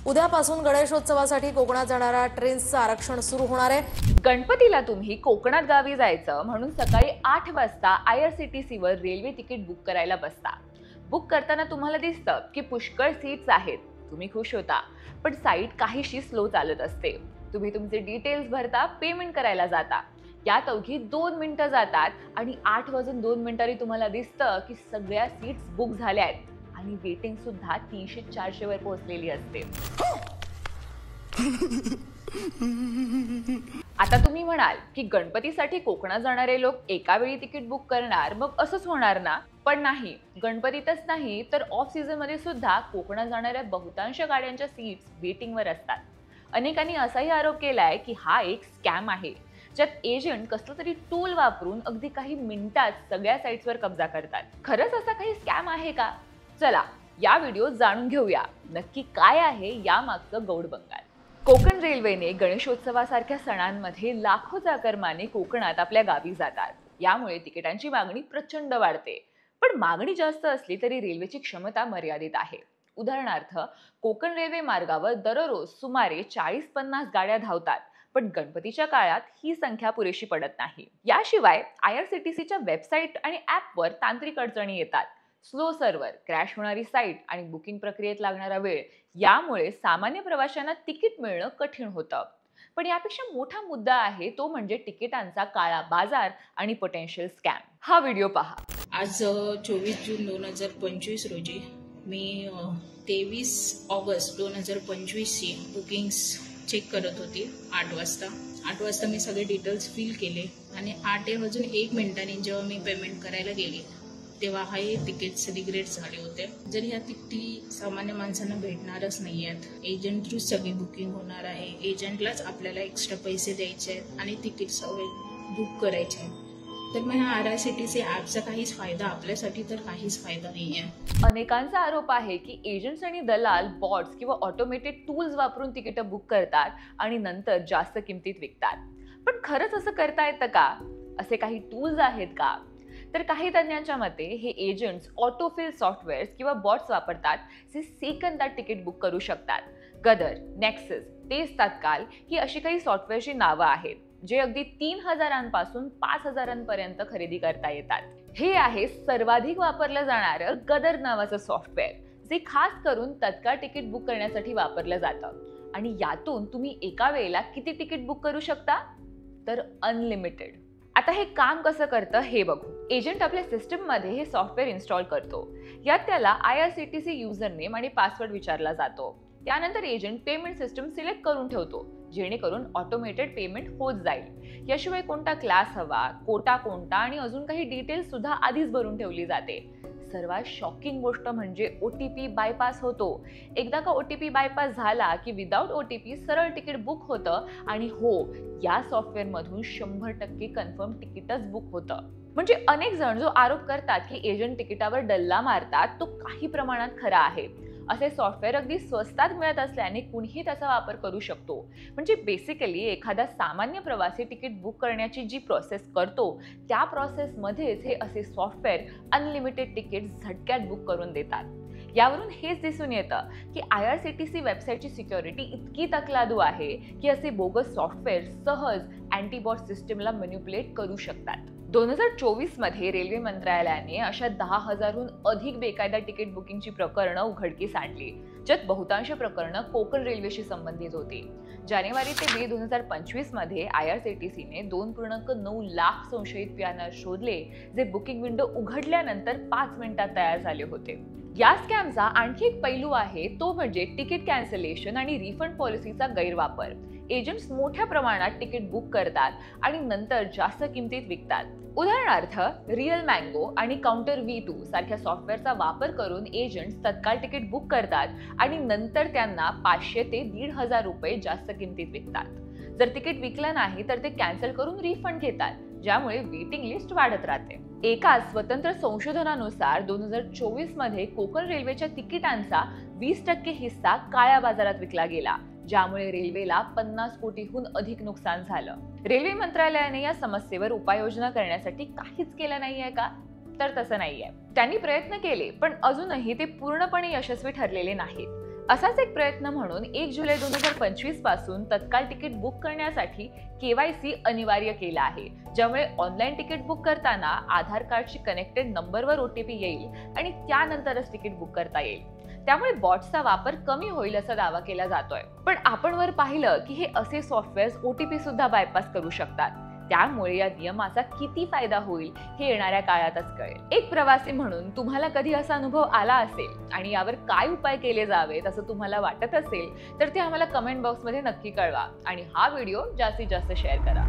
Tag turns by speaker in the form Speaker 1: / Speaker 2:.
Speaker 1: उद्यापासून गणेशोत्सवासाठी कोकणात जाणाऱ्या ट्रेन्सचं आरक्षण सुरू होणार आहे।
Speaker 2: गणपतीला तुम्ही कोकणात गावी जायचं म्हणून सकाळी 8 वाजता IRCTC वर रेल्वे तिकीट बुक करायला बसता। बुक करताना तुम्हाला दिसतं की पुष्कळ सीट्स आहेत, तुम्ही खुश होता, पण साईट काहीशी स्लो चालत असते। तुम्ही तुमचे डिटेल्स भरता, पेमेंट करायला जाता, यात अवघी 2 मिनिटं जातात आणि 8 वाजून 2 मिनिटांनी तुम्हाला दिसतं की सगळ्या सीट्स बुक झाल्या आहेत आणि वेटिंग सुद्धा 300-400 वर पोहोचलेली असते। आता तुम्ही म्हणाल की गणपतीसाठी कोकणात जाणारे लोक एका वेळी तिकीट बुक करणार, मग असंच होणार ना? पण नाही, गणपतीतच नाही तर ऑफ सीझन मध्ये सुद्धा कोकणात जाणाऱ्या बहुतांश गाड्यांच्या सीट्स वेटिंगवर असतात। अनेकांनी असाही आरोप केलाय की हा एक स्कॅम आहे, ज्यात एजंट कसलं तरी टूल वापरून अगदी काही मिनिटात सगळ्या साइट्सवर कब्जा करतात। खरंच असा काही स्कॅम आहे का? चला या व्हिडिओ जाणून घेऊया नक्की काय आहे यामागचं गौड बंगाल। कोकण रेल्वेने गणेशोत्सवासारख्या सणांमध्ये लाखो चाकरमाने कोकणात आपल्या गावी जातात, यामुळे तिकिटांची मागणी प्रचंड वाढते। पण मागणी जास्त असली तरी रेल्वेची क्षमता मर्यादित आहे। उदाहरणार्थ, कोकण रेल्वे मार्गावर दररोज सुमारे 40-50 गाड्या धावतात, पण गणपतीच्या काळात ही संख्या पुरेशी पडत नाही। याशिवाय IRCTCच्या वेबसाईट आणि ॲपवर तांत्रिक अडचणी येतात, स्लो सर्व्हर, क्रॅश होणारी साईट आणि बुकिंग प्रक्रियेत लागणारा वेळ, यामुळे सामान्य प्रवाशांना तिकीट मिळणं कठीण होतं। पण यापेक्षा मोठा मुद्दा आहे तो म्हणजे तिकिटांचा काळा बाजार आणि पोटेन्शियल स्कॅम। हा व्हिडिओ पहा।
Speaker 3: आज 24 जून 2025 रोजी मी 23 ऑगस्ट 2025 ची बुकिंग्स चेक करत होती 8 वाजता। 8 वाजता मी सगळे डिटेल्स फिल केले आणि 8:01 जेव्हा मी पेमेंट करायला गेली तेव्हा हे तिकीट्स रिग्रेट झाले होते। जर ह्या तिकिटी सामान्य माणसांना भेटणारच नाही आहेत, एजंट थ्रू सगळी बुकिंग होणार आहे, एजंटलाच आपल्याला एक्स्ट्रा पैसे द्यायचे आहेत आणि तिकीट सगळे बुक करायचे आहेत, तर मग ह्या IRCTC ॲपचा काहीच फायदा आपल्यासाठी तर काहीच फायदा नाही आहे।
Speaker 2: अनेकांचा आरोप आहे की एजंट्स आणि दलाल बॉट्स किंवा ऑटोमेटेड टूल्स वापरून तिकीटं बुक करतात आणि नंतर जास्त किमतीत विकतात। पण खरंच असं करता येतं का? असे काही टूल्स आहेत का? तर काही तज्ञांच्या मते हे एजंट्स ऑटोफिल सॉफ्टवेअर्स किंवा बॉट्स वापरतात, जे सेकंदात तिकीट बुक करू शकतात। गदर, नेक्सस, तेज तत्काल ही अशी काही सॉफ्टवेअरची नावं आहेत, जे अगदी 3000 पासून 5000 पर्यंत खरेदी करता येतात। हे आहे सर्वाधिक वापरलं जाणारं गदर नावाचं सॉफ्टवेअर, जे खास करून तत्काळ तिकीट बुक करण्यासाठी वापरलं जातं। आणि यातून तुम्ही एका वेळेला किती तिकीट बुक करू शकता? तर अनलिमिटेड। आता हे काम कसं करतं हे बघू। एजंट आपल्या सिस्टममध्ये हे सॉफ्टवेअर इन्स्टॉल करतो, यात त्याला IRCTC युजरनेम आणि पासवर्ड विचारला जातो। त्यानंतर एजंट पेमेंट सिस्टम सिलेक्ट करून ठेवतो, जेणेकरून ऑटोमेटेड पेमेंट होत जाईल। याशिवाय कोणता क्लास हवा, कोटा कोणता आणि अजून काही डिटेल्स सुद्धा आधीच भरून ठेवली जाते। सर्वात शॉकिंग गोष्ट म्हणजे OTP बायपास होतो। एकदा का OTP बायपास झाला की विदाउट OTP सरळ तिकीट बुक होतं आणि हो, या सॉफ्टवेअर मधून 100% कन्फर्म तिकीटच बुक होतं। म्हणजे अनेक जण जो आरोप करतात की एजंट तिकिटावर डल्ला मारतात, तो काही प्रमाणात खरा आहे। असे सॉफ्टवेअर अगदी स्वस्तात मिळत असल्याने कुणीही त्याचा वापर करू शकतो। म्हणजे बेसिकली एखादा सामान्य प्रवासी तिकीट बुक करण्याची जी प्रोसेस करतो, त्या प्रोसेसमध्येच हे असे सॉफ्टवेअर अनलिमिटेड तिकीट झटक्यात बुक करून देतात। यावरून हेच दिसून येतं की IRCTC वेबसाईटची सिक्युरिटी इतकी तकलादू आहे की असे बोगस सॉफ्टवेअर सहज अँटीबॉट सिस्टमला मॅनिप्युलेट करू शकतात। 2024 मध्ये रेल्वे मंत्रालयाने अशा 10,000हून अधिक बेकायदा तिकीट बुकिंगची प्रकरणं उघडकीस आणली, ज्यात बहुतांश प्रकरणं कोकण रेल्वेशी संबंधित होती। जानेवारी ते मे 2025 मध्ये IRCTCने 2.9 लाख संशयित PNR शोधले, जे बुकिंग विंडो उघडल्यानंतर 5 मिनिटात तयार झाले होते। या स्कॅमचा आणखी एक पैलू आहे तो म्हणजे तिकीट कॅन्सलेशन आणि रिफंड पॉलिसीचा गैरवापर। एजंट्स मोठ्या प्रमाणात तिकीट बुक करतात आणि नंतर जास्त किमतीत विकतात। उदाहरणार्थ, रिअल मँगो आणि काउंटर V2 सारख्या सॉफ्टवेअरचा वापर करून एजंट्स तत्काळ तिकीट बुक करतात आणि नंतर त्यांना 500 ते 1500 रुपये जास्त किमतीत विकतात। जर तिकीट विकलं नाही तर ते कॅन्सल करून रिफंड घेतात, ज्यामुळे वेटिंग लिस्ट वाढत राहते। एका स्वतंत्र संशोधनानुसार 2024 मध्ये कोकण रेल्वेच्या तिकिटांचा 20% हिस्सा काळ्या बाजारात विकला गेला, ज्यामुळे रेल्वेला 50 कोटीहून अधिक नुकसान झालं। रेल्वे मंत्रालयाने या समस्येवर उपाययोजना करण्यासाठी काहीच केलं नाहीये का? तर तसं नाहीये। त्यांनी प्रयत्न केले, पण अजूनही ते पूर्णपणे यशस्वी ठरलेले नाहीत। असाच एक प्रयत्न म्हणून 1 जुलै 2025 पासून तत्काळ तिकीट बुक करण्यासाठी KYC अनिवार्य केला आहे, ज्यामुळे ऑनलाईन तिकीट बुक करताना आधार कार्डशी कनेक्टेड नंबरवर OTP येईल आणि त्यानंतरच तिकीट बुक करता येईल. त्यामुळे बॉट्सचा वापर कमी होईल असा दावा केला जातोय. पण आपण वर पाहिलं की हे असे सॉफ्टवेअर्स OTP सुद्धा बायपास करू शकतात. त्यामुळे या नियमाचा किती फायदा होईल हे येणाऱ्या काळातच कळेल. एक प्रवासी म्हणून तुम्हाला कधी असा अनुभव आला असेल आणि यावर काय उपाय केले जावेत असं तुम्हाला वाटत असेल तर ते आम्हाला कमेंट बॉक्समध्ये नक्की कळवा आणि हा व्हिडिओ जास्तीत जास्त शेअर करा.